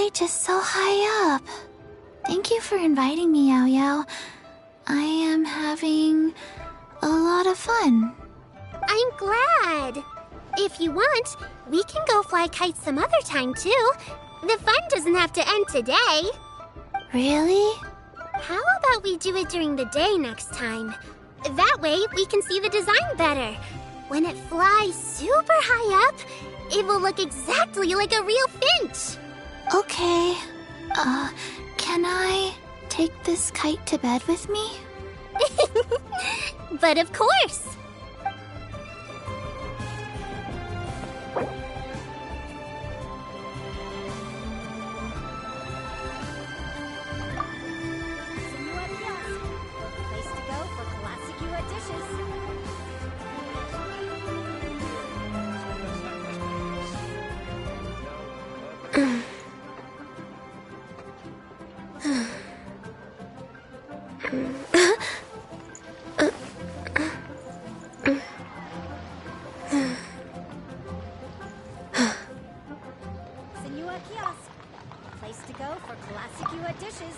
stage is so high up. Thank you for inviting me, Yao Yao. I am having a lot of fun. I'm glad. If you want, we can go fly kites some other time, too. The fun doesn't have to end today. Really? How about we do it during the day next time? That way, we can see the design better. When it flies super high up, it will look exactly like a real finch. Okay. Can I take this kite to bed with me? But of course. Place to go for classic Yua dishes. Senua Kiosk. Place to go for classic Yua dishes.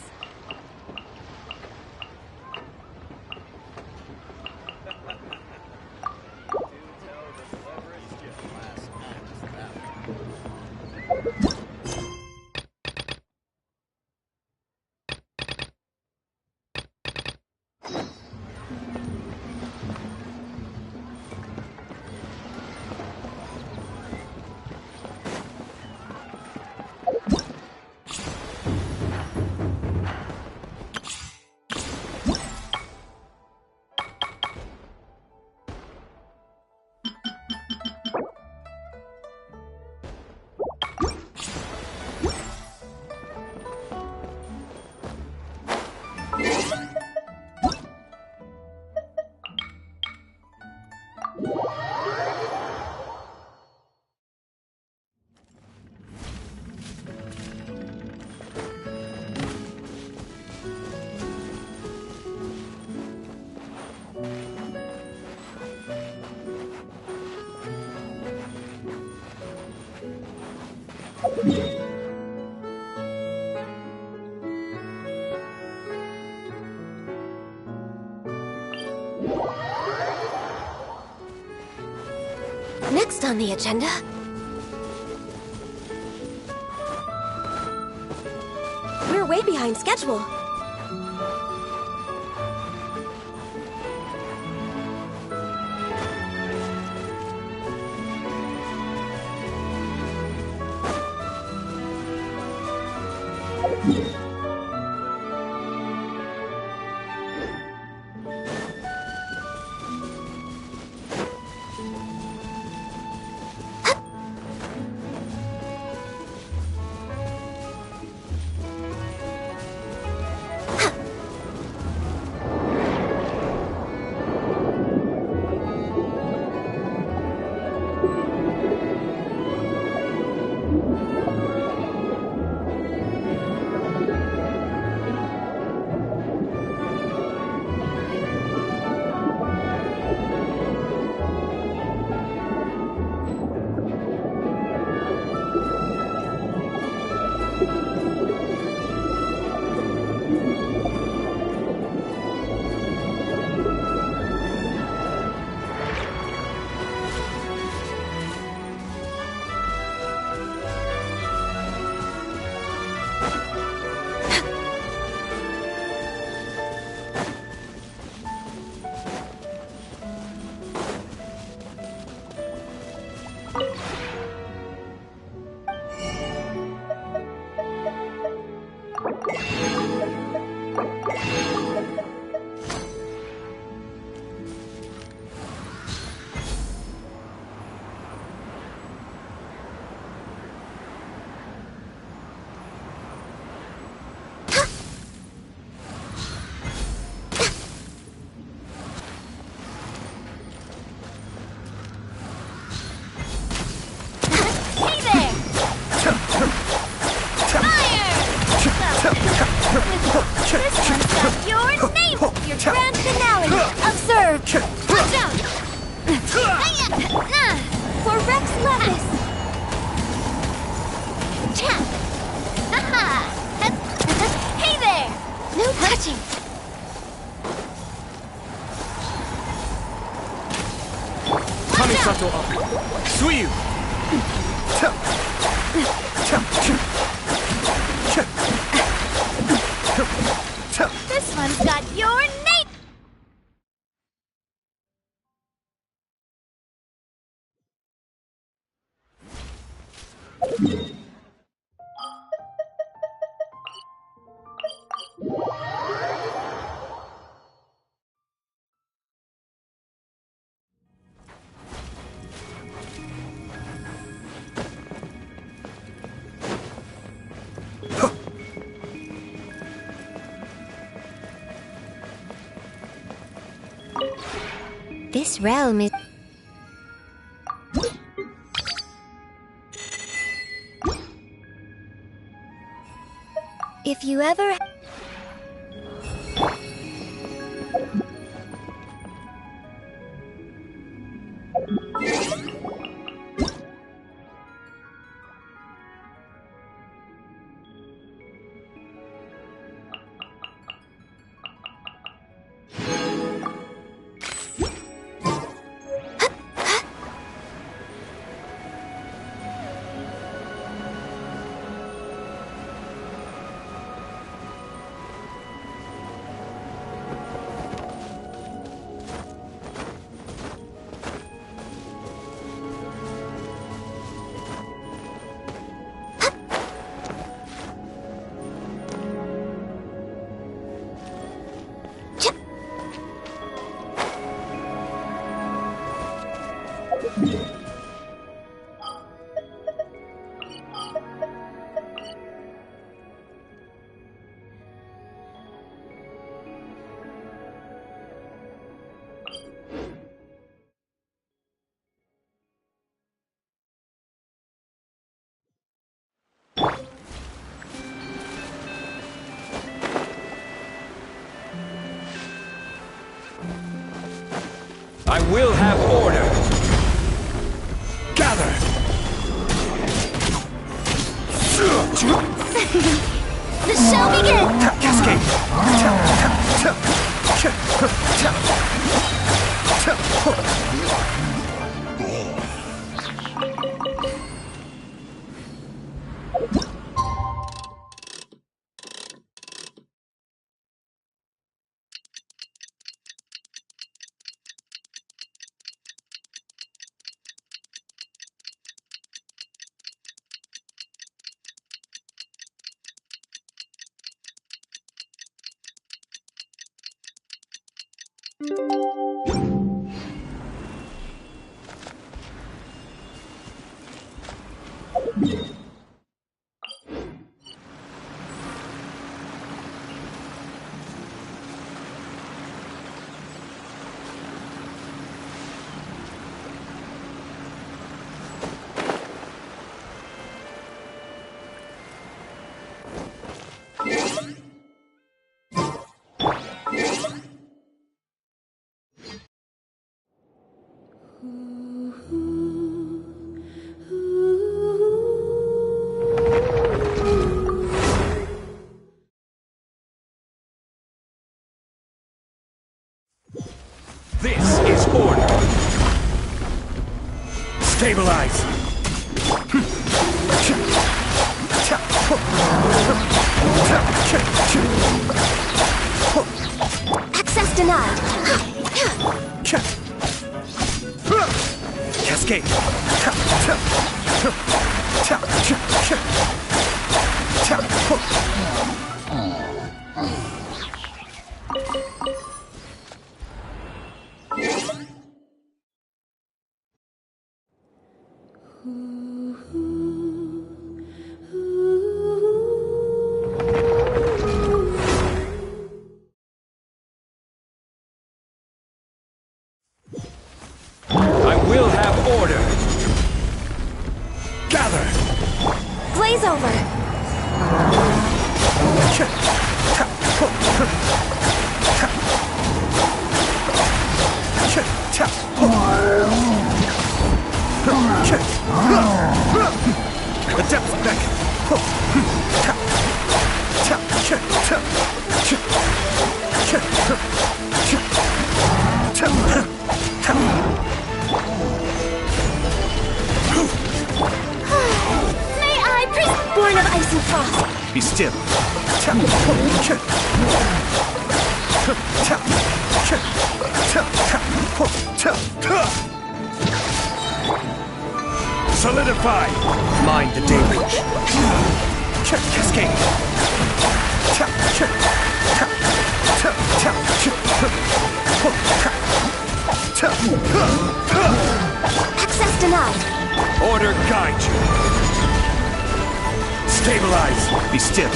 Next on the agenda... We're way behind schedule. Kamisato up. Suiyu. This one's got your name! This realm is... If you ever... I will have order. Gather. The show begins! Cascade. This is order. Stabilize. Access denied. Cascade. I will have order. Gather. Blaze over. The depth back. Ice and frost. Be still. Solidify! Mind the deluge. Cascade. Access denied. Order guide you. Stabilize. Be still.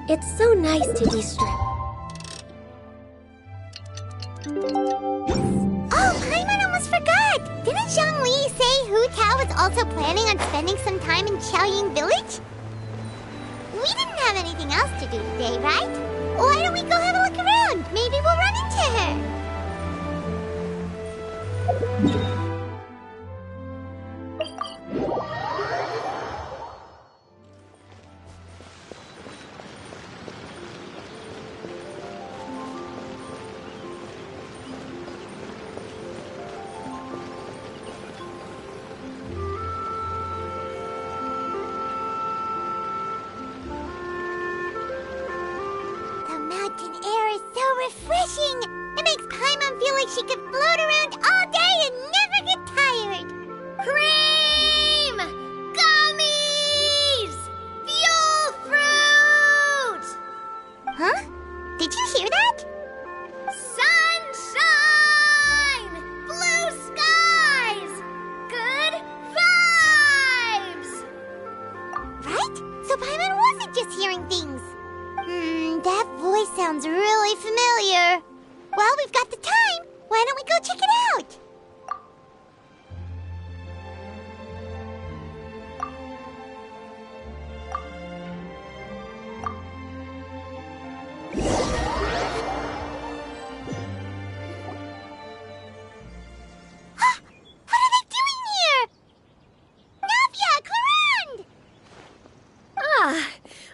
It's so nice to be stripped. Oh, Paimon almost forgot! Didn't Zhongli say Hu Tao was also planning on spending some time in Xiaoying Village? We didn't have anything else to do today, right? Why don't we go have a look around? Maybe we'll run into her. Refreshing! It makes Paimon feel like she could float around all day and never get tired! Cream! Gummies! Fuel fruit! Huh? Did you hear that? Sunshine! Blue skies! Good vibes! Right? So Paimon wasn't just hearing things. That voice sounds really familiar. Well, we've got the time. Why don't we go check it out? What are they doing here? Navia, Clarande! Ah,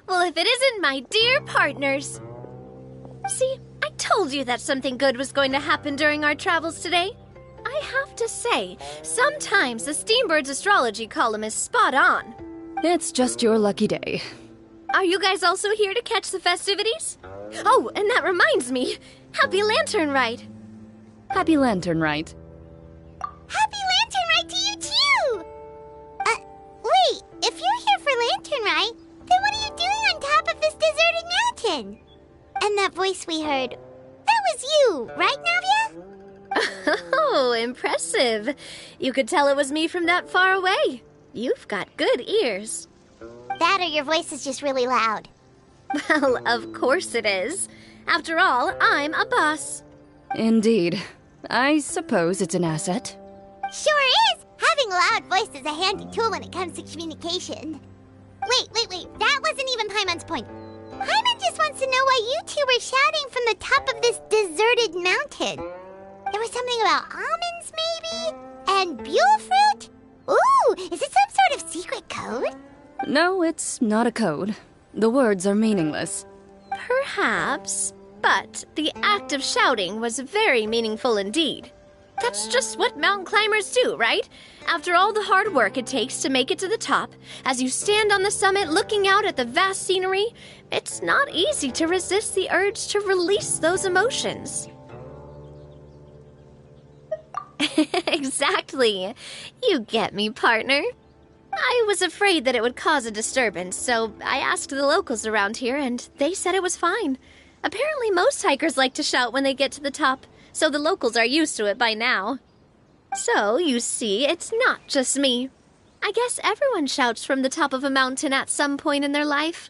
well, if it isn't my dear partners. See, I told you that something good was going to happen during our travels today. I have to say, sometimes the Steambird's astrology column is spot on. It's just your lucky day. Are you guys also here to catch the festivities? Oh, and that reminds me, Happy Lantern Rite! Happy Lantern Rite. Happy Lantern Rite to you too! Wait, if you're here for Lantern Rite, then what are you doing on top of this deserted mountain? And that voice we heard, that was you, right, Navia? Oh, impressive. You could tell it was me from that far away. You've got good ears. That or your voice is just really loud. Well, of course it is. After all, I'm a boss. Indeed. I suppose it's an asset. Sure is! Having a loud voice is a handy tool when it comes to communication. Wait. That wasn't even Paimon's point. Paimon just wants to know why you two were shouting from the top of this deserted mountain. There was something about almonds, maybe? And buell fruit? Ooh, is it some sort of secret code? No, it's not a code. The words are meaningless. Perhaps, but the act of shouting was very meaningful indeed. That's just what mountain climbers do, right? After all the hard work it takes to make it to the top, as you stand on the summit looking out at the vast scenery, it's not easy to resist the urge to release those emotions. Exactly. You get me, partner. I was afraid that it would cause a disturbance, so I asked the locals around here, and they said it was fine. Apparently most hikers like to shout when they get to the top, so the locals are used to it by now. So, you see, it's not just me. I guess everyone shouts from the top of a mountain at some point in their life.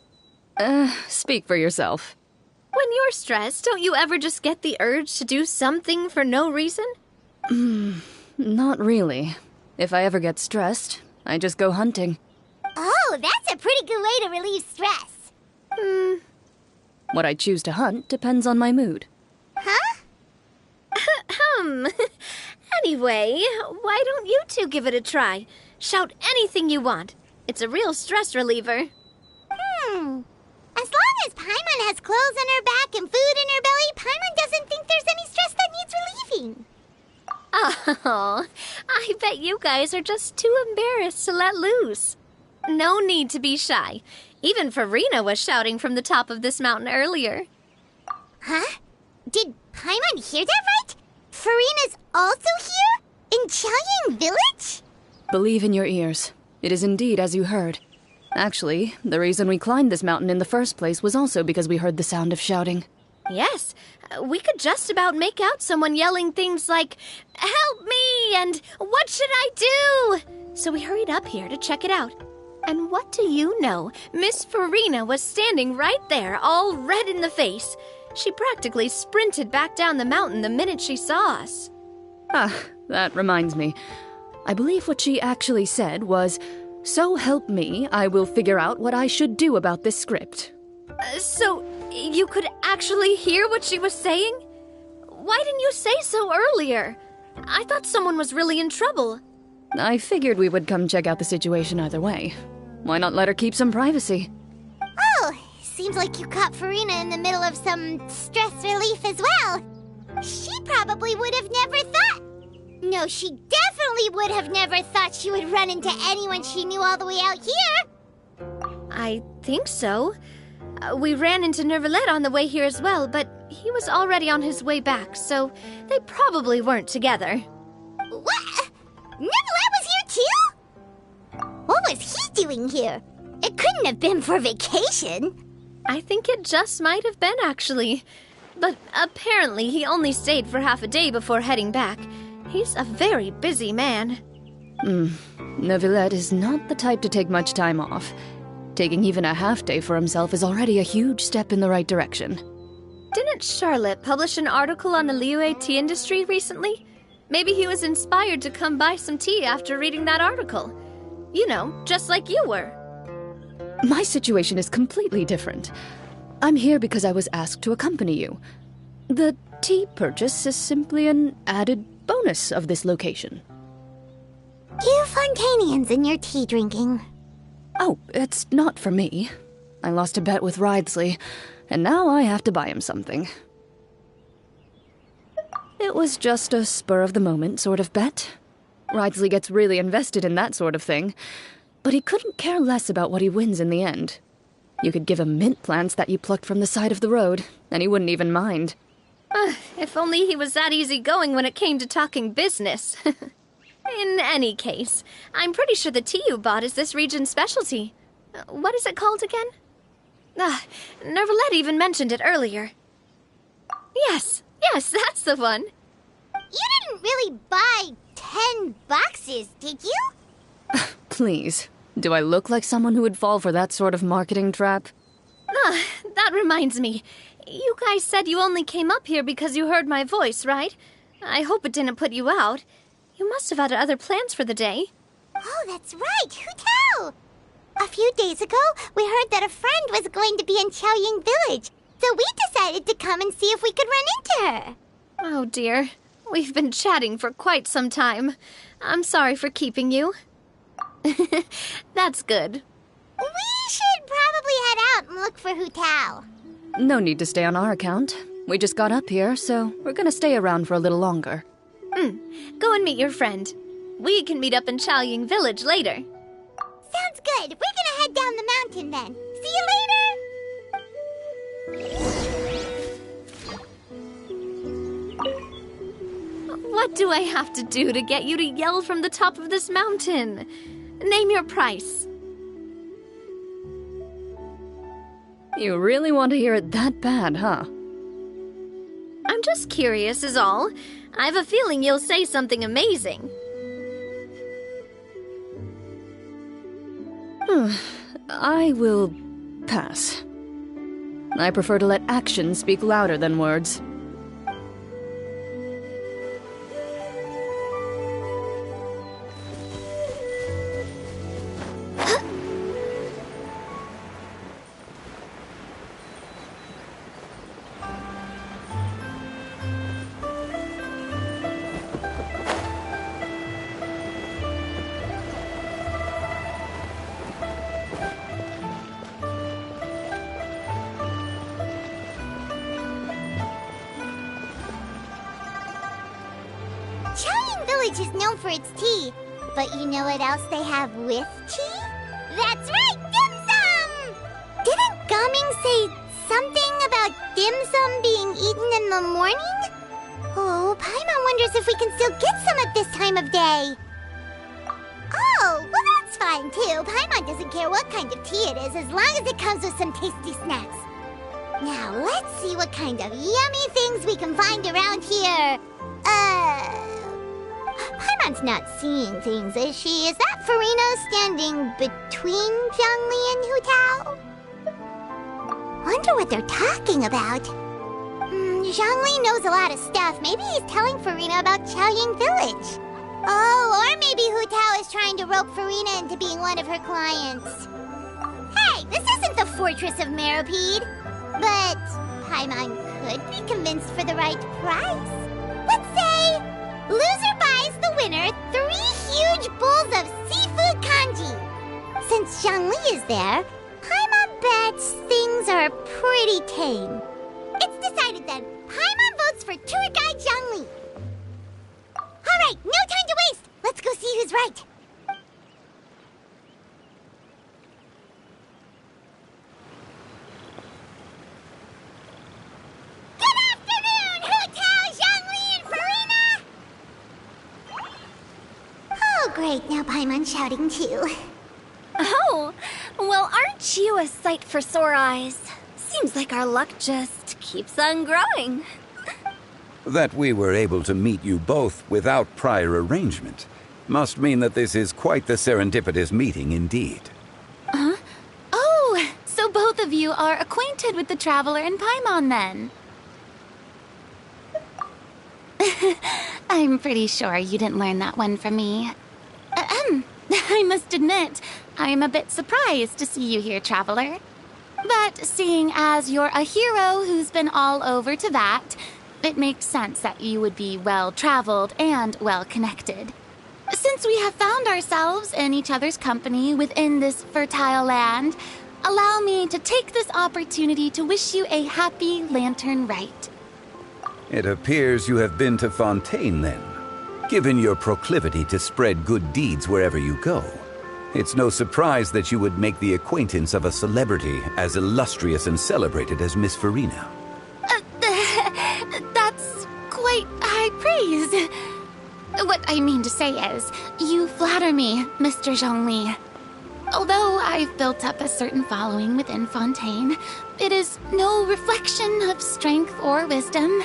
Speak for yourself. When you're stressed, don't you ever just get the urge to do something for no reason? Not really. If I ever get stressed, I just go hunting. Oh, that's a pretty good way to relieve stress. What I choose to hunt depends on my mood. Huh? Anyway, why don't you two give it a try? Shout anything you want. It's a real stress reliever. As long as Paimon has clothes on her back and food in her belly, Paimon doesn't think there's any stress that needs relieving. Oh, I bet you guys are just too embarrassed to let loose. No need to be shy. Even Farina was shouting from the top of this mountain earlier. Huh? Did Paimon hear that right? Farina's also here? In Chaoyang Village? Believe in your ears. It is indeed as you heard. Actually, the reason we climbed this mountain in the first place was also because we heard the sound of shouting. Yes, we could just about make out someone yelling things like, "Help me!" and "What should I do?" So we hurried up here to check it out. And what do you know? Miss Farina was standing right there, all red in the face. She practically sprinted back down the mountain the minute she saw us. Ah, that reminds me. I believe what she actually said was, "So help me, I will figure out what I should do about this script." So, you could actually hear what she was saying? Why didn't you say so earlier? I thought someone was really in trouble. I figured we would come check out the situation either way. Why not let her keep some privacy? Oh, seems like you caught Farina in the middle of some stress relief as well. She probably would have never thought. No, she definitely would have never thought she would run into anyone she knew all the way out here. I think so. We ran into Nervalet on the way here as well, but he was already on his way back, so they probably weren't together. What? Nervalet was here too? What was he doing here? It couldn't have been for vacation. I think it just might have been, actually. But apparently he only stayed for half a day before heading back. He's a very busy man. Neuvillette is not the type to take much time off. Taking even a half day for himself is already a huge step in the right direction. Didn't Charlotte publish an article on the Liyue tea industry recently? Maybe he was inspired to come buy some tea after reading that article. You know, just like you were. My situation is completely different. I'm here because I was asked to accompany you. The tea purchase is simply an added bonus of this location. You Fontanians and your tea drinking. Oh, it's not for me. I lost a bet with Ridesley, and now I have to buy him something. It was just a spur-of-the-moment sort of bet. Ridesley gets really invested in that sort of thing, but he couldn't care less about what he wins in the end. You could give him mint plants that you plucked from the side of the road, and he wouldn't even mind. If only he was that easygoing when it came to talking business. In any case, I'm pretty sure the tea you bought is this region's specialty. What is it called again? Nervalet even mentioned it earlier. Yes, that's the one. You didn't really buy 10 boxes, did you? Please, do I look like someone who would fall for that sort of marketing trap? That reminds me. You guys said you only came up here because you heard my voice, right? I hope it didn't put you out. You must have had other plans for the day. Oh, that's right. Who tell? A few days ago, we heard that a friend was going to be in Chaoyang Village, so we decided to come and see if we could run into her. Oh dear. We've been chatting for quite some time. I'm sorry for keeping you. That's good. We should probably head out and look for Hu Tao. No need to stay on our account. We just got up here, so we're gonna stay around for a little longer. Go and meet your friend. We can meet up in Chaoying Village later. Sounds good. We're gonna head down the mountain then. See you later! What do I have to do to get you to yell from the top of this mountain? Name your price. You really want to hear it that bad, huh? I'm just curious is all. I have a feeling you'll say something amazing. I will pass. I prefer to let actions speak louder than words. Chaoying Village is known for its tea, but you know what else they have with tea? That's right, dim sum! Didn't Gaming say something about dim sum being eaten in the morning? Oh, Paimon wonders if we can still get some at this time of day. Oh, well that's fine too. Paimon doesn't care what kind of tea it is as long as it comes with some tasty snacks. Now let's see what kind of yummy things we can find around here. Paimon's not seeing things, is she? Is that Farina standing between Zhongli and Hu Tao? Wonder what they're talking about. Zhongli knows a lot of stuff. Maybe he's telling Farina about Chaoying Village. Oh, or maybe Hu Tao is trying to rope Farina into being one of her clients. Hey, this isn't the Fortress of Meropide. But Paimon could be convinced for the right price. Let's say loser buys the winner 3 huge bowls of seafood kanji. Since Zhongli is there, Paimon bets things are pretty tame. It's decided then. Paimon votes for tour guide Zhongli. All right, no time to waste. Let's go see who's right. Great, now Paimon's shouting too. Oh, well, aren't you a sight for sore eyes? Seems like our luck just keeps on growing. That we were able to meet you both without prior arrangement must mean that this is quite the serendipitous meeting indeed. Huh? Oh, so both of you are acquainted with the Traveler and Paimon then? I'm pretty sure you didn't learn that one from me. I must admit, I'm a bit surprised to see you here, Traveler. But seeing as you're a hero who's been all over to that, it makes sense that you would be well-traveled and well-connected. Since we have found ourselves in each other's company within this fertile land, allow me to take this opportunity to wish you a happy Lantern Rite. It appears you have been to Fontaine then. Given your proclivity to spread good deeds wherever you go, it's no surprise that you would make the acquaintance of a celebrity as illustrious and celebrated as Miss Farina. That's quite high praise. What I mean to say is, you flatter me, Mr. Zhongli. Although I've built up a certain following within Fontaine, it is no reflection of strength or wisdom.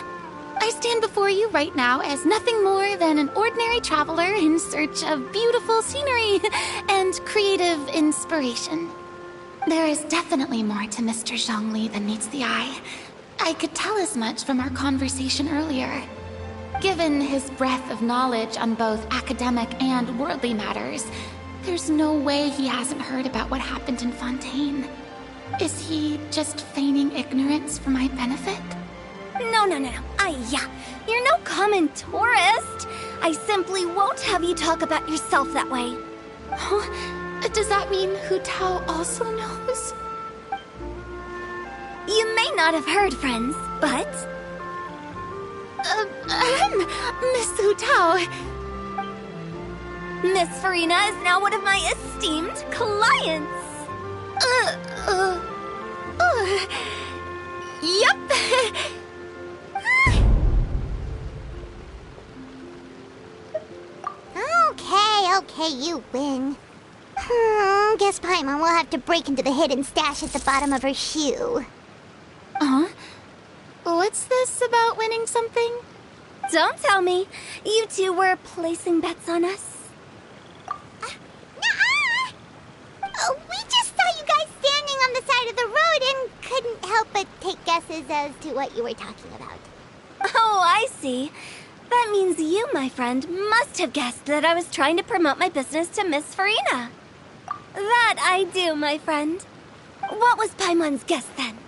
I stand before you right now as nothing more than an ordinary traveler in search of beautiful scenery and creative inspiration. There is definitely more to Mr. Zhongli than meets the eye. I could tell as much from our conversation earlier. Given his breadth of knowledge on both academic and worldly matters, there's no way he hasn't heard about what happened in Fontaine. Is he just feigning ignorance for my benefit? No. You're no common tourist. I simply won't have you talk about yourself that way. Huh? Does that mean Hu Tao also knows? You may not have heard, friends, but Miss Hu Tao. Miss Farina is now one of my esteemed clients. Yup. Okay, you win. Guess Paimon will have to break into the hidden stash at the bottom of her shoe. What's this about winning something? Don't tell me. You two were placing bets on us. Nuh-uh! We just saw you guys standing on the side of the road and couldn't help but take guesses as to what you were talking about. Oh, I see. That means you, my friend, must have guessed that I was trying to promote my business to Miss Farina. That I do, my friend. What was Paimon's guess then?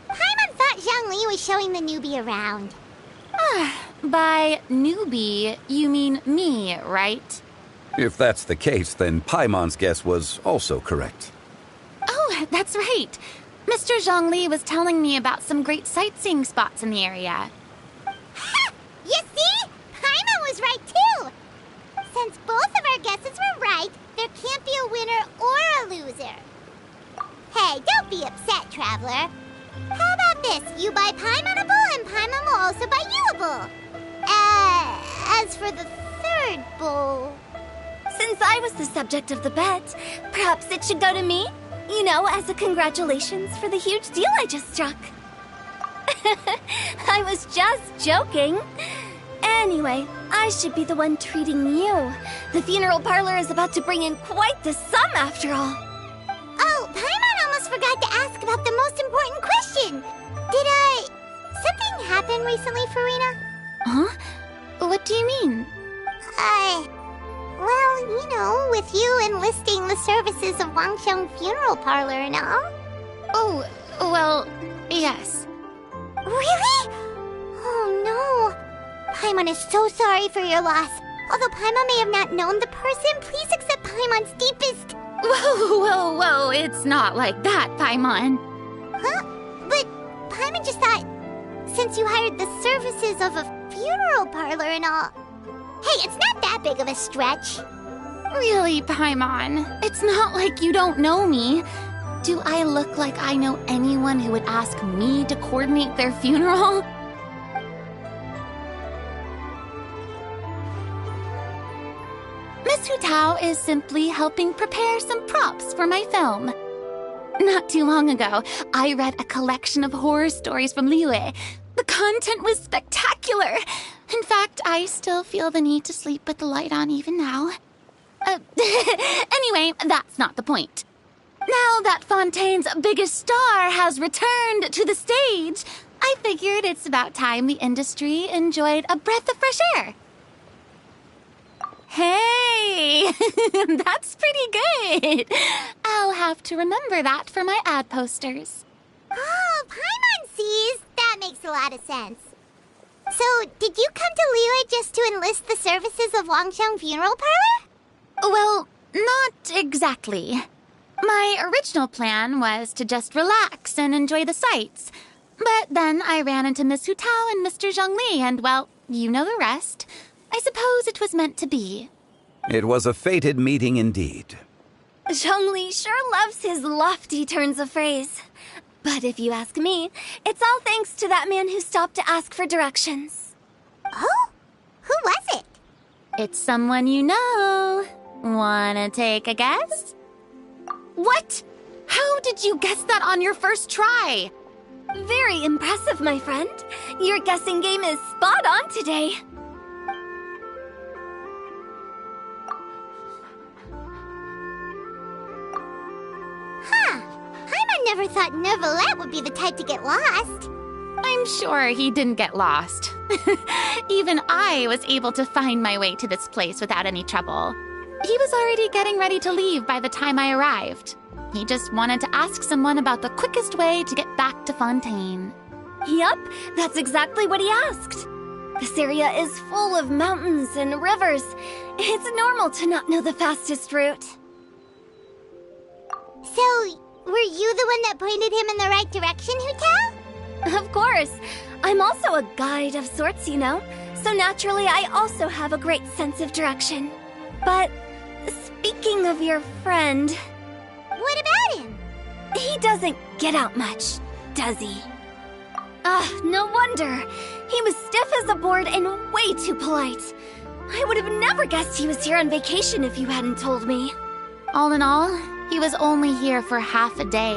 Paimon thought Zhongli was showing the newbie around. By newbie, you mean me, right? If that's the case, then Paimon's guess was also correct. Oh, that's right. Mr. Zhongli was telling me about some great sightseeing spots in the area. Ha! You see? Paimon was right too! Since both of our guesses were right, there can't be a winner or a loser. Hey, don't be upset, Traveler. How about this? You buy Paimon a bowl, and Paimon will also buy you a bowl. As for the third bowl... Since I was the subject of the bet, perhaps it should go to me? You know, as a congratulations for the huge deal I just struck. I was just joking. Anyway, I should be the one treating you. The funeral parlor is about to bring in quite the sum after all. Oh, Paimon almost forgot to ask about the most important question. Something happen recently, Farina? Huh? What do you mean? Well, you know, with you enlisting the services of Wangsheng Funeral Parlor and all. Oh, well, yes. Really? Oh, no. Paimon is so sorry for your loss. Although Paimon may have not known the person, please accept Paimon's deepest... Whoa, it's not like that, Paimon. Huh? But Paimon just thought, since you hired the services of a funeral parlor and all... Hey, it's not that big of a stretch. Really, Paimon, it's not like you don't know me. Do I look like I know anyone who would ask me to coordinate their funeral? Miss Hu Tao is simply helping prepare some props for my film. Not too long ago, I read a collection of horror stories from Liyue. The content was spectacular. In fact, I still feel the need to sleep with the light on even now. Anyway, that's not the point. Now that Fontaine's biggest star has returned to the stage, I figured it's about time the industry enjoyed a breath of fresh air. Hey, that's pretty good. I'll have to remember that for my ad posters. Oh, Paimon sees. That makes a lot of sense. So, did you come to Liyue just to enlist the services of Wangsheng Funeral Parlor? Well, not exactly. My original plan was to just relax and enjoy the sights. But then I ran into Miss Hu Tao and Mr. Zhongli, and, well, you know the rest. I suppose it was meant to be. It was a fated meeting indeed. Zhongli sure loves his lofty turns of phrase. But if you ask me, it's all thanks to that man who stopped to ask for directions. Oh? Who was it? It's someone you know. Wanna take a guess? What? How did you guess that on your first try? Very impressive, my friend. Your guessing game is spot on today. Huh. Paimon never thought Neuvillette would be the type to get lost. I'm sure he didn't get lost. Even I was able to find my way to this place without any trouble. He was already getting ready to leave by the time I arrived. He just wanted to ask someone about the quickest way to get back to Fontaine. Yup, that's exactly what he asked. This area is full of mountains and rivers. It's normal to not know the fastest route. So, were you the one that pointed him in the right direction, Hu Tao? Of course. I'm also a guide of sorts, you know, so naturally I also have a great sense of direction. But speaking of your friend... What about him? He doesn't get out much, does he? No wonder. He was stiff as a board and way too polite. I would have never guessed he was here on vacation if you hadn't told me. All in all, he was only here for half a day.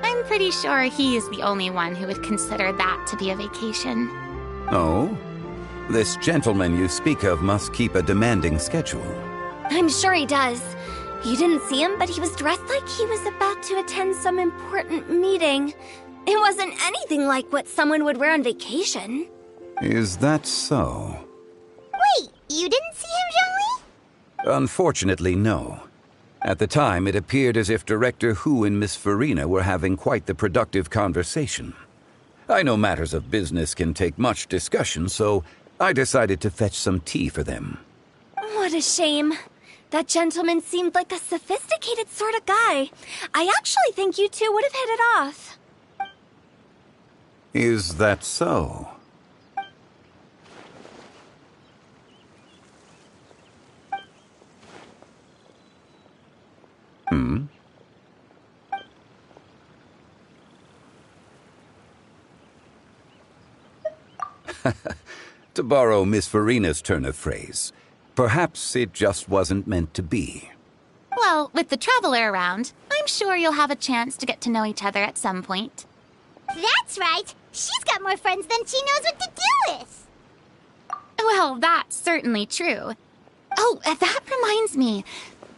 I'm pretty sure he's the only one who would consider that to be a vacation. Oh? This gentleman you speak of must keep a demanding schedule. I'm sure he does. You didn't see him, but he was dressed like he was about to attend some important meeting. It wasn't anything like what someone would wear on vacation. Is that so? Wait, you didn't see him, Zhongli? Unfortunately, no. At the time, it appeared as if Director Hu and Miss Farina were having quite the productive conversation. I know matters of business can take much discussion, so I decided to fetch some tea for them. What a shame. That gentleman seemed like a sophisticated sort of guy. I actually think you two would have hit it off. Is that so? To borrow Miss Farina's turn of phrase, perhaps it just wasn't meant to be. Well, with the Traveler around, I'm sure you'll have a chance to get to know each other at some point. That's right. She's got more friends than she knows what to do with. Well, that's certainly true. Oh, that reminds me.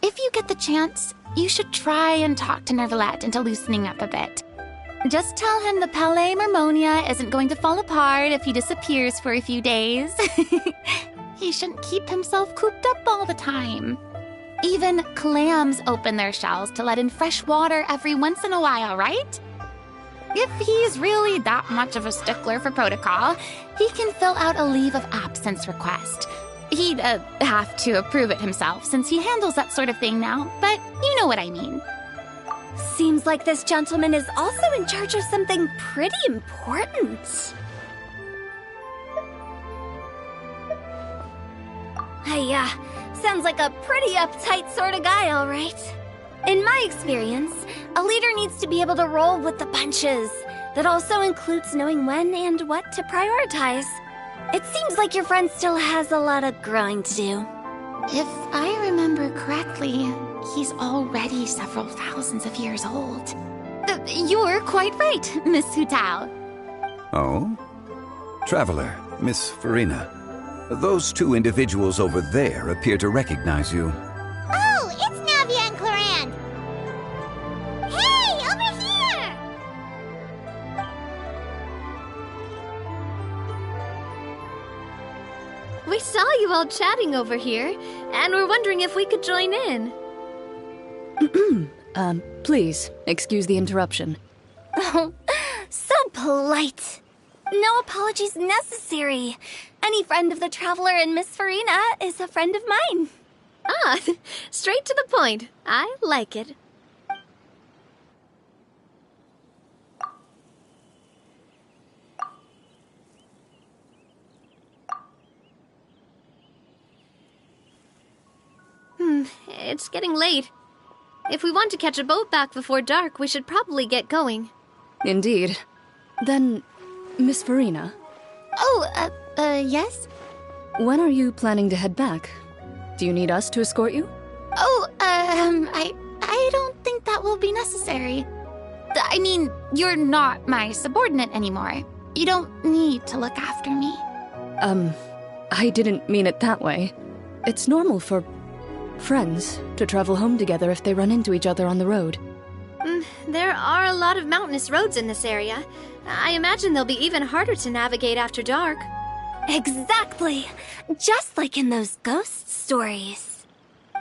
If you get the chance, you should try and talk to Nervalette into loosening up a bit. Just tell him the Palais Mermonia isn't going to fall apart if he disappears for a few days. He shouldn't keep himself cooped up all the time. Even clams open their shells to let in fresh water every once in a while, right? If he's really that much of a stickler for protocol, he can fill out a leave of absence request. He'd have to approve it himself since he handles that sort of thing now, but you know what I mean. Seems like this gentleman is also in charge of something pretty important. Sounds like a pretty uptight sort of guy, all right. In my experience, a leader needs to be able to roll with the punches. That also includes knowing when and what to prioritize. It seems like your friend still has a lot of growing to do. If I remember correctly, he's already several thousands of years old. You're quite right, Miss Hutao. Oh? Traveler, Miss Farina. Those two individuals over there appear to recognize you. Oh, it's Navia and Clorand. Hey, over here! We saw you all chatting over here, and we're wondering if we could join in. Please, excuse the interruption. Oh, so polite. No apologies necessary. Any friend of the Traveler and Miss Farina is a friend of mine. Ah, straight to the point. I like it. It's getting late. If we want to catch a boat back before dark, we should probably get going. Indeed. Then, Miss Farina, Oh, yes? when are you planning to head back? Do you need us to escort you? Oh, I don't think that will be necessary. I mean, you're not my subordinate anymore. You don't need to look after me. I didn't mean it that way. It's normal for friends to travel home together if they run into each other on the road. There are a lot of mountainous roads in this area. I imagine they'll be even harder to navigate after dark. Exactly. Just like in those ghost stories.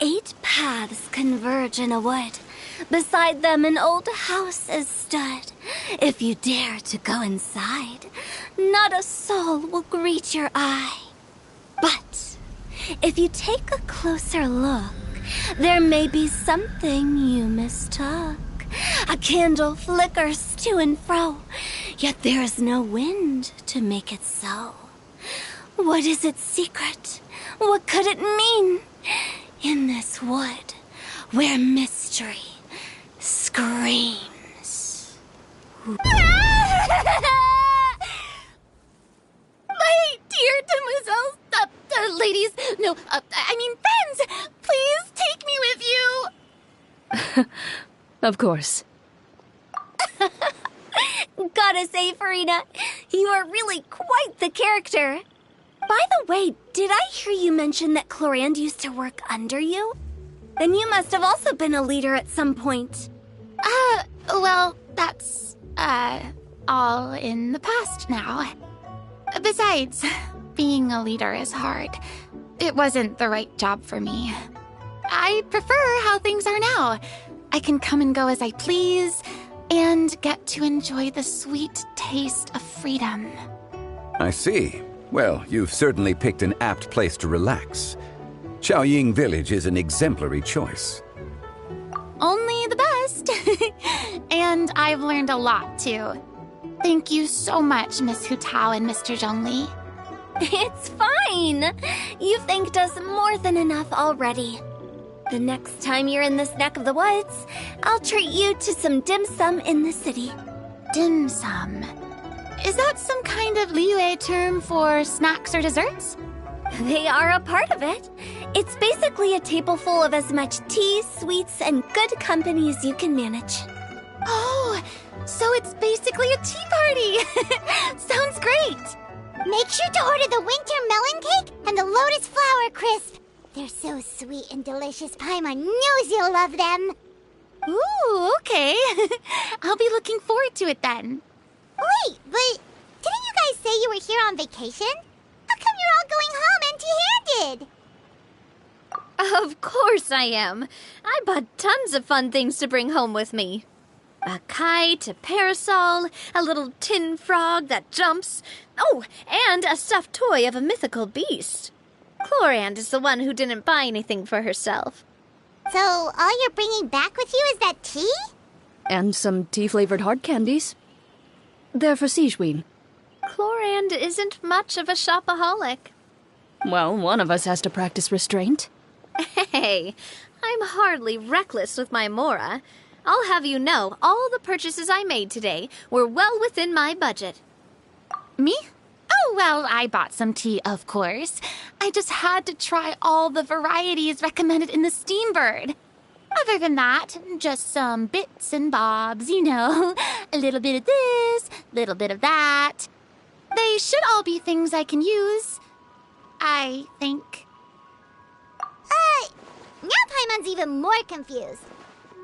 8 paths converge in a wood. Beside them an old house is stood. If you dare to go inside, not a soul will greet your eye. But if you take a closer look, there may be something you mistook. A candle flickers to and fro. Yet there is no wind to make it so. What is its secret? What could it mean? In this wood, where mystery screams. My dear demoiselles, ladies, no, I mean friends, please take me with you. Of course. Gotta say, Farina, you are really quite the character. By the way, did I hear you mention that Clorand used to work under you? Then you must have also been a leader at some point. Well, that's, all in the past now. Besides, being a leader is hard. It wasn't the right job for me. I prefer how things are now. I can come and go as I please, and get to enjoy the sweet taste of freedom. I see. Well, you've certainly picked an apt place to relax. Xiaoying Village is an exemplary choice. Only the best. And I've learned a lot, too. Thank you so much, Miss Hu Tao and Mr. Zhongli. It's fine. You've thanked us more than enough already. The next time you're in this neck of the woods, I'll treat you to some dim sum in the city. Dim sum. Is that some kind of Liyue term for snacks or desserts? They are a part of it. It's basically a table full of as much tea, sweets, and good company as you can manage. Oh, so it's basically a tea party. Sounds great. Make sure to order the winter melon cake and the lotus flower crisp. They're so sweet and delicious. Paimon knows you'll love them. Ooh, okay. I'll be looking forward to it then. Wait, but didn't you guys say you were here on vacation? How come you're all going home empty-handed? Of course I am. I bought tons of fun things to bring home with me. A kite, a parasol, a little tin frog that jumps. Oh, and a stuffed toy of a mythical beast. Clorand is the one who didn't buy anything for herself. So all you're bringing back with you is that tea? And some tea-flavored hard candies. They're for Sigewin. Clorand isn't much of a shopaholic. Well, one of us has to practice restraint. Hey, I'm hardly reckless with my Mora. I'll have you know, all the purchases I made today were well within my budget. Me? Oh, well, I bought some tea, of course. I just had to try all the varieties recommended in the Steambird. Other than that, just some bits and bobs, you know. A little bit of this, little bit of that. They should all be things I can use, I think. Now Paimon's even more confused.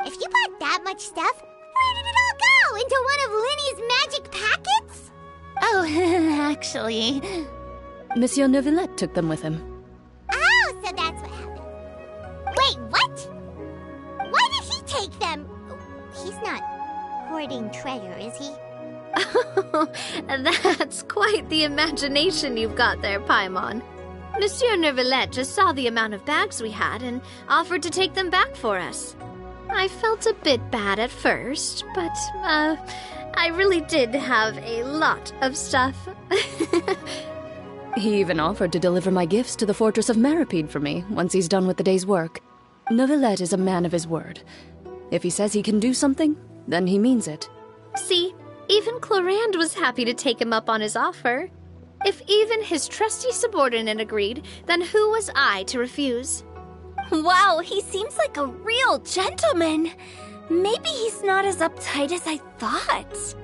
If you bought that much stuff, where did it all go? Into one of Linny's magic packets? Oh, actually... Monsieur Neuvillette took them with him. Oh, so that's what happened. Wait, what? Why did he take them? He's not hoarding treasure, is he? That's quite the imagination you've got there, Paimon. Monsieur Neuvillette just saw the amount of bags we had and offered to take them back for us. I felt a bit bad at first, but, I really did have a lot of stuff. He even offered to deliver my gifts to the Fortress of Maripede for me once he's done with the day's work. Neuvillette is a man of his word. If he says he can do something, then he means it. See, even Clorand was happy to take him up on his offer. If even his trusty subordinate agreed, then who was I to refuse? Wow, he seems like a real gentleman. Maybe he's not as uptight as I thought.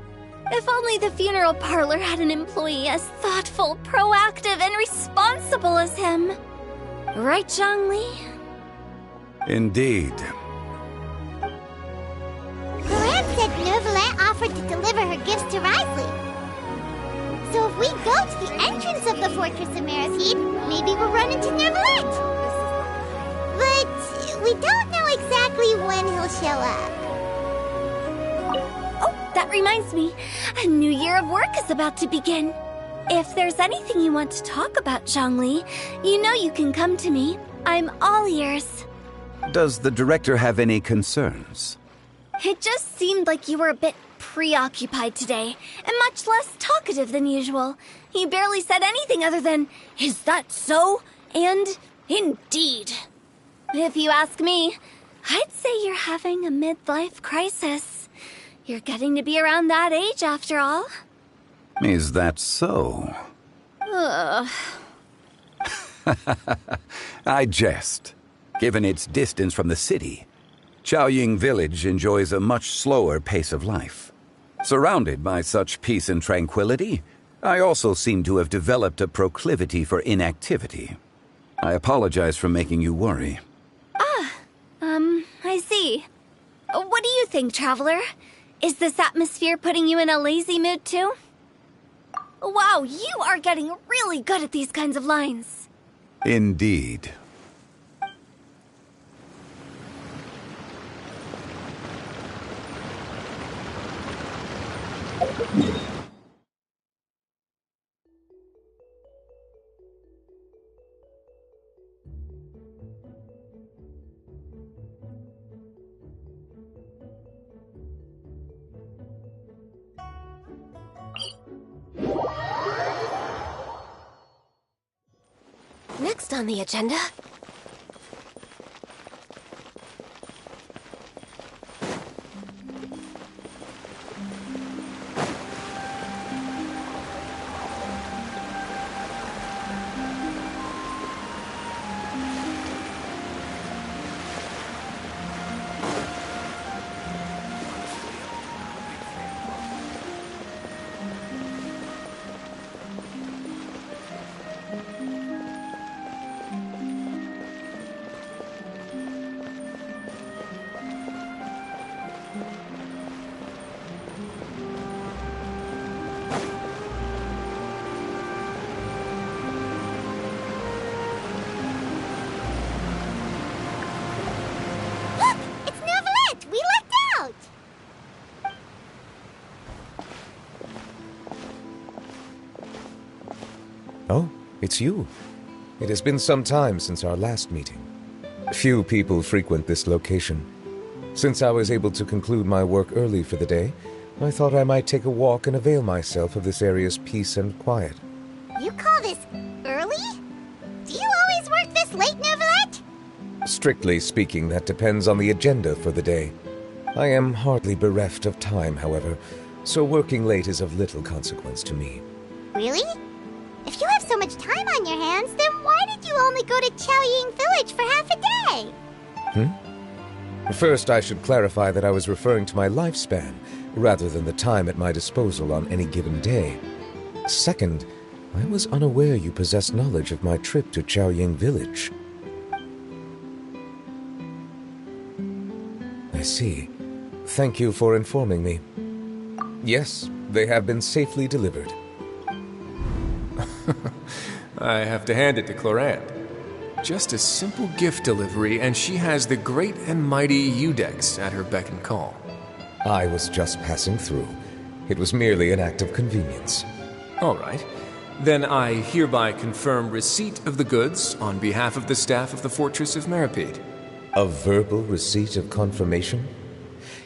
If only the funeral parlor had an employee as thoughtful, proactive, and responsible as him. Right, Zhongli? Indeed. Clorand said Neuvillette offered to deliver her gifts to Risley. So if we go to the entrance of the Fortress of Maripede, maybe we'll run into Neuvillette. But we don't know exactly when he'll show up. Oh, that reminds me. A new year of work is about to begin. If there's anything you want to talk about, Zhongli, you know you can come to me. I'm all ears. Does the director have any concerns? It just seemed like you were a bit preoccupied today, and much less talkative than usual. He barely said anything other than, "Is that so?" and "Indeed." If you ask me, I'd say you're having a midlife crisis. You're getting to be around that age after all. Is that so? Ugh. I jest. Given its distance from the city, Chaoying Village enjoys a much slower pace of life. Surrounded by such peace and tranquility, I also seem to have developed a proclivity for inactivity. I apologize for making you worry. I see. What do you think, Traveler? Is this atmosphere putting you in a lazy mood too? Wow, you are getting really good at these kinds of lines. Indeed. Next on the agenda... Oh, it's you. It has been some time since our last meeting. Few people frequent this location. Since I was able to conclude my work early for the day, I thought I might take a walk and avail myself of this area's peace and quiet. You call this early? Do you always work this late, Neuvillette? Strictly speaking, that depends on the agenda for the day. I am hardly bereft of time, however, so working late is of little consequence to me. Really? If you have so much time on your hands, then why did you only go to Chaoying Village for half a day? First, I should clarify that I was referring to my lifespan, rather than the time at my disposal on any given day. Second, I was unaware you possessed knowledge of my trip to Chaoying Village. I see. Thank you for informing me. Yes, they have been safely delivered. I have to hand it to Clorant. Just a simple gift delivery, and she has the great and mighty Udex at her beck and call. I was just passing through. It was merely an act of convenience. All right. Then I hereby confirm receipt of the goods on behalf of the staff of the Fortress of Meripede. A verbal receipt of confirmation?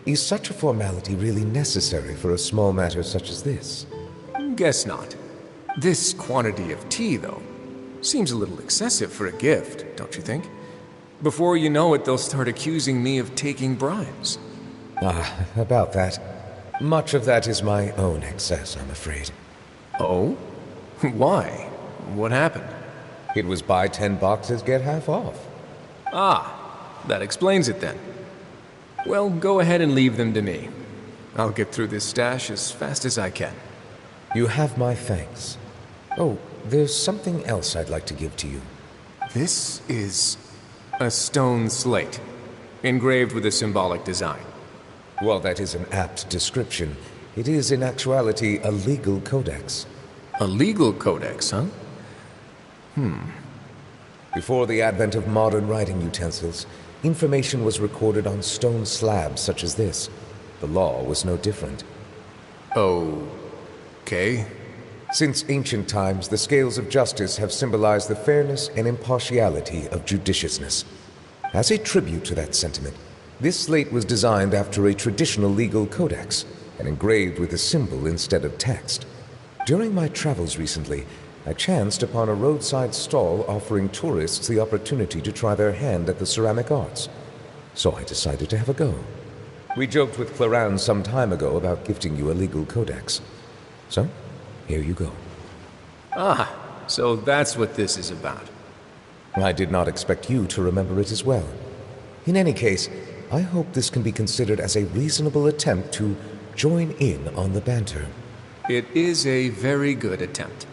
Is such a formality really necessary for a small matter such as this? Guess not. This quantity of tea, though, seems a little excessive for a gift, don't you think? Before you know it, they'll start accusing me of taking bribes. About that. Much of that is my own excess, I'm afraid. Oh? Why? What happened? It was buy 10 boxes, get half off. That explains it then. Well, go ahead and leave them to me. I'll get through this stash as fast as I can. You have my thanks. Oh, there's something else I'd like to give to you. This is a stone slate, engraved with a symbolic design. While that is an apt description, it is in actuality a legal codex. A legal codex, huh? Before the advent of modern writing utensils, information was recorded on stone slabs such as this. The law was no different. Okay. Since ancient times, the scales of justice have symbolized the fairness and impartiality of judiciousness. As a tribute to that sentiment, this slate was designed after a traditional legal codex, and engraved with a symbol instead of text. During my travels recently, I chanced upon a roadside stall offering tourists the opportunity to try their hand at the ceramic arts. So I decided to have a go. We joked with Clarence some time ago about gifting you a legal codex. So, here you go. Ah, so that's what this is about. I did not expect you to remember it as well. In any case, I hope this can be considered as a reasonable attempt to join in on the banter. It is a very good attempt.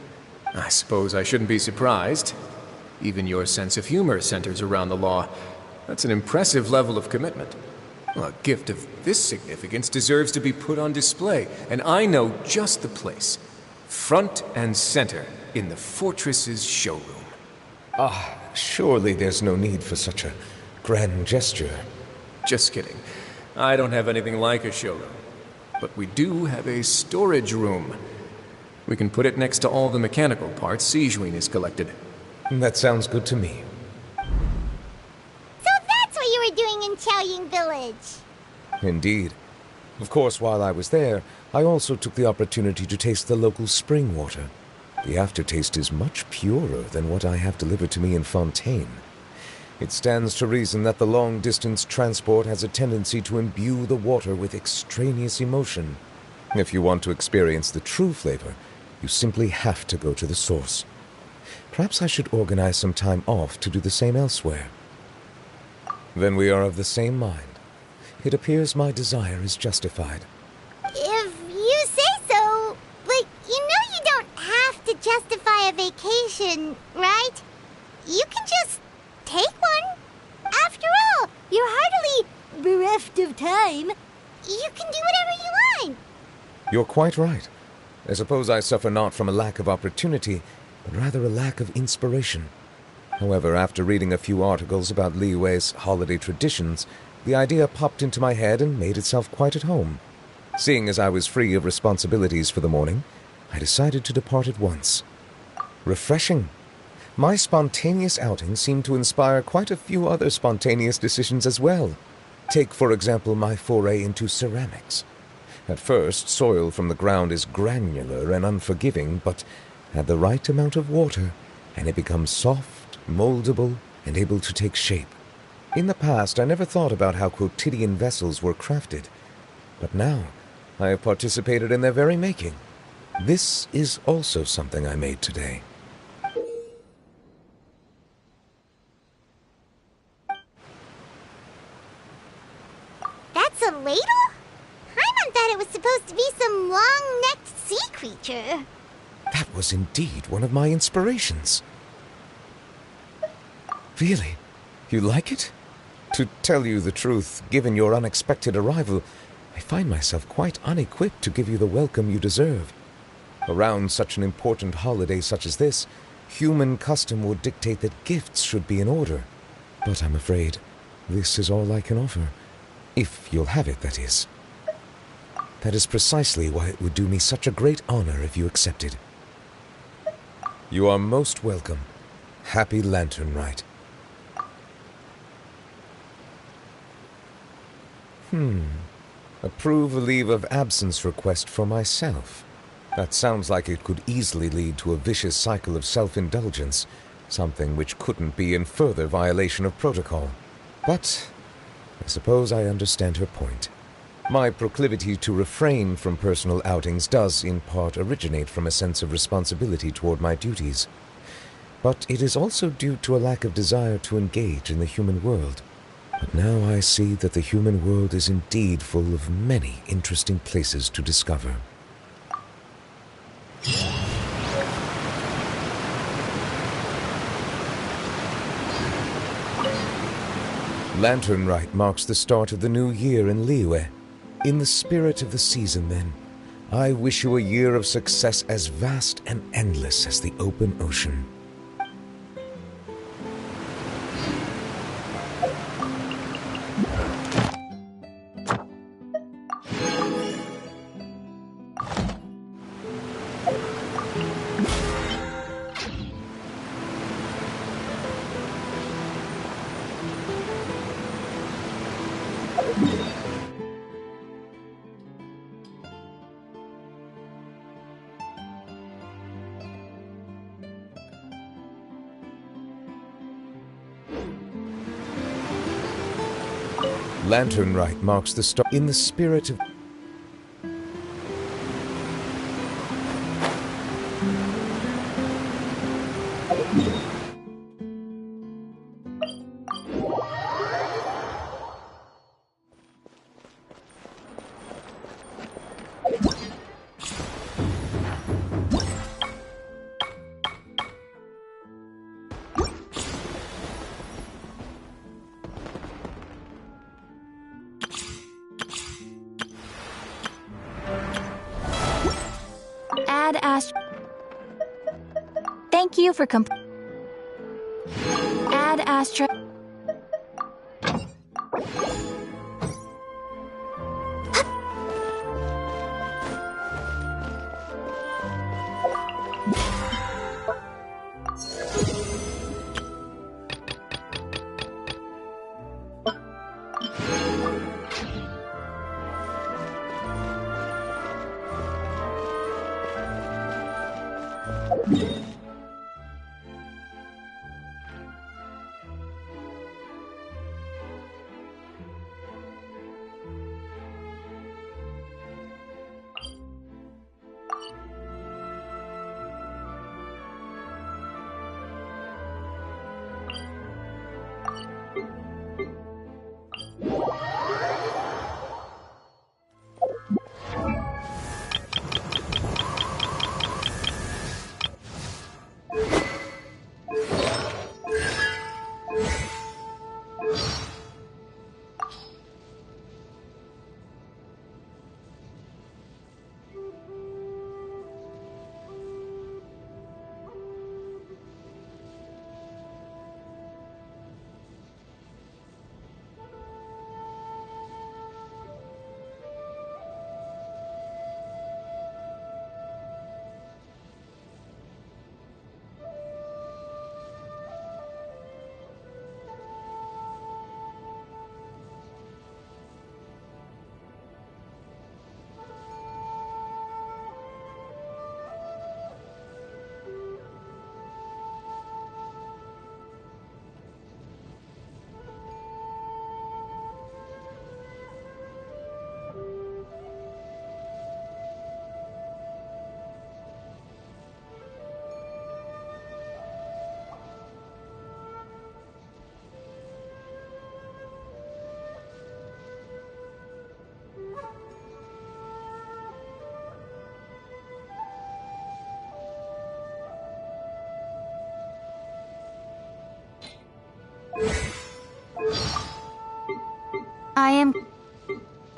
I suppose I shouldn't be surprised. Even your sense of humor centers around the law. That's an impressive level of commitment. A gift of this significance deserves to be put on display, and I know just the place. Front and center in the fortress's showroom. Surely there's no need for such a grand gesture. Just kidding. I don't have anything like a showroom. But we do have a storage room. We can put it next to all the mechanical parts Sijuin has collected. That sounds good to me. So that's what you were doing in Chaoying Village. Indeed. Of course, while I was there, I also took the opportunity to taste the local spring water. The aftertaste is much purer than what I have delivered to me in Fontaine. It stands to reason that the long-distance transport has a tendency to imbue the water with extraneous emotion. If you want to experience the true flavor, you simply have to go to the source. Perhaps I should organize some time off to do the same elsewhere. Then we are of the same mind. It appears my desire is justified. If you say so, but you know you don't have to justify a vacation, right? You can just take one. After all, you're hardly bereft of time. You can do whatever you want. You're quite right. I suppose I suffer not from a lack of opportunity, but rather a lack of inspiration. However, after reading a few articles about Liyue's holiday traditions, the idea popped into my head and made itself quite at home. Seeing as I was free of responsibilities for the morning, I decided to depart at once. Refreshing. My spontaneous outing seemed to inspire quite a few other spontaneous decisions as well. Take, for example, my foray into ceramics. At first, soil from the ground is granular and unforgiving, but add the right amount of water, and it becomes soft, moldable, and able to take shape. In the past, I never thought about how quotidian vessels were crafted, but now I have participated in their very making. This is also something I made today. That's a ladle? Paimon thought it was supposed to be some long-necked sea creature. That was indeed one of my inspirations. Really? You like it? To tell you the truth, given your unexpected arrival, I find myself quite unequipped to give you the welcome you deserve. Around such an important holiday such as this, human custom would dictate that gifts should be in order. But I'm afraid this is all I can offer. If you'll have it, that is. That is precisely why it would do me such a great honor if you accepted. You are most welcome. Happy Lantern Rite. Approve a leave of absence request for myself. That sounds like it could easily lead to a vicious cycle of self-indulgence, something which couldn't be in further violation of protocol. But I suppose I understand her point. My proclivity to refrain from personal outings does, in part, originate from a sense of responsibility toward my duties. But it is also due to a lack of desire to engage in the human world. But now I see that the human world is indeed full of many interesting places to discover. Lantern Rite marks the start of the new year in Liyue. In the spirit of the season, then, I wish you a year of success as vast and endless as the open ocean. Lantern Rite marks the start in the spirit of... Add Ash. Thank you for Add Astra.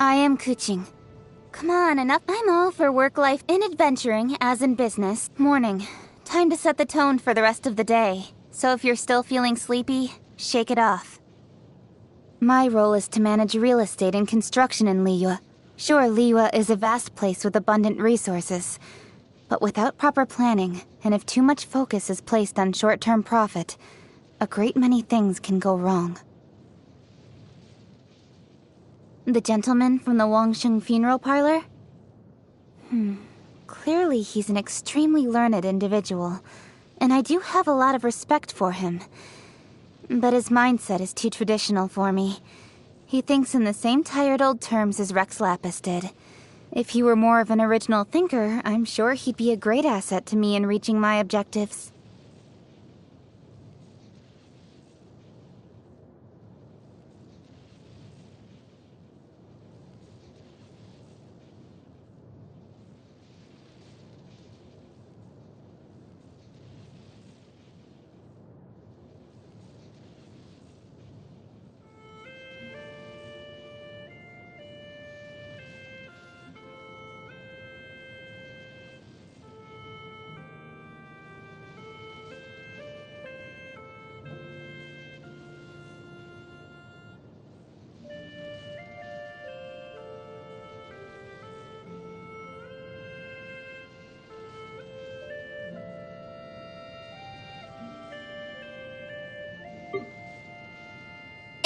I am Kuching. Come on, enough. I'm all for work life in adventuring, as in business. Morning. Time to set the tone for the rest of the day. So if you're still feeling sleepy, shake it off. My role is to manage real estate and construction in Liyue. Sure, Liyue is a vast place with abundant resources. But without proper planning, and if too much focus is placed on short-term profit, a great many things can go wrong. The gentleman from the Wangsheng funeral parlor? Clearly he's an extremely learned individual, and I do have a lot of respect for him. But his mindset is too traditional for me. He thinks in the same tired old terms as Rex Lapis did. If he were more of an original thinker, I'm sure he'd be a great asset to me in reaching my objectives.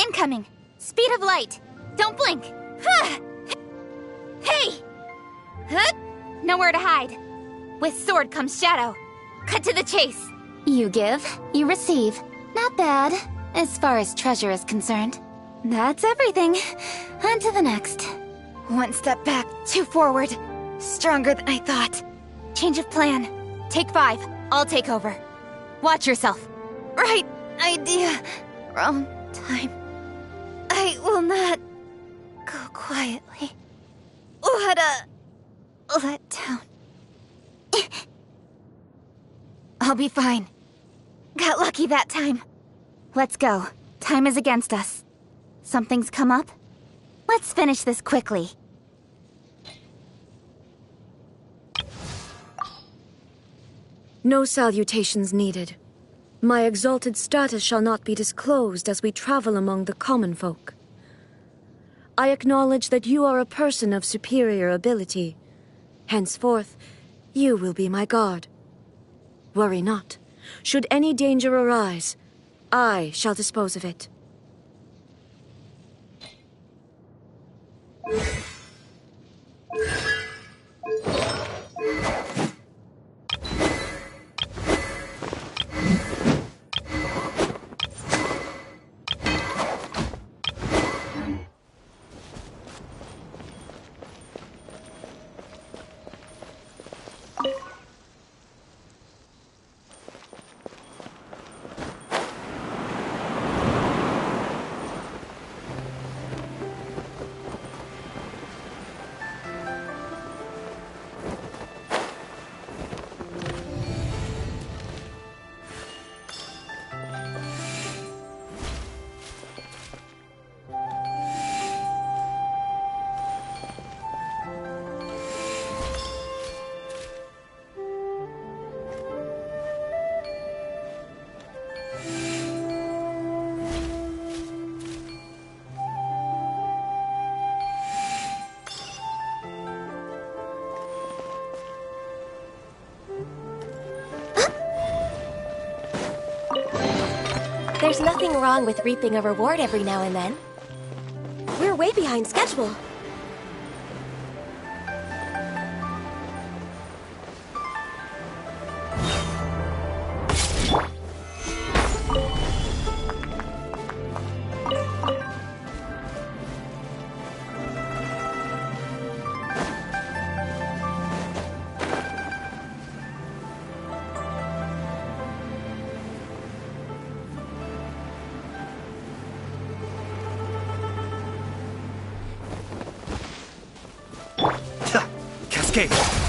Incoming! Speed of light! Don't blink! Hey! Nowhere to hide. With sword comes shadow. Cut to the chase. You give, you receive. Not bad, as far as treasure is concerned. That's everything. On to the next. One step back, two forward. Stronger than I thought. Change of plan. Take 5. I'll take over. Watch yourself. Right idea. Wrong time. I will not go quietly. What a letdown. I'll be fine. Got lucky that time. Let's go. Time is against us. Something's come up? Let's finish this quickly. No salutations needed. My exalted status shall not be disclosed as we travel among the common folk. I acknowledge that you are a person of superior ability. Henceforth, you will be my guard. Worry not. Should any danger arise, I shall dispose of it. There's nothing wrong with reaping a reward every now and then. We're way behind schedule. Cascade!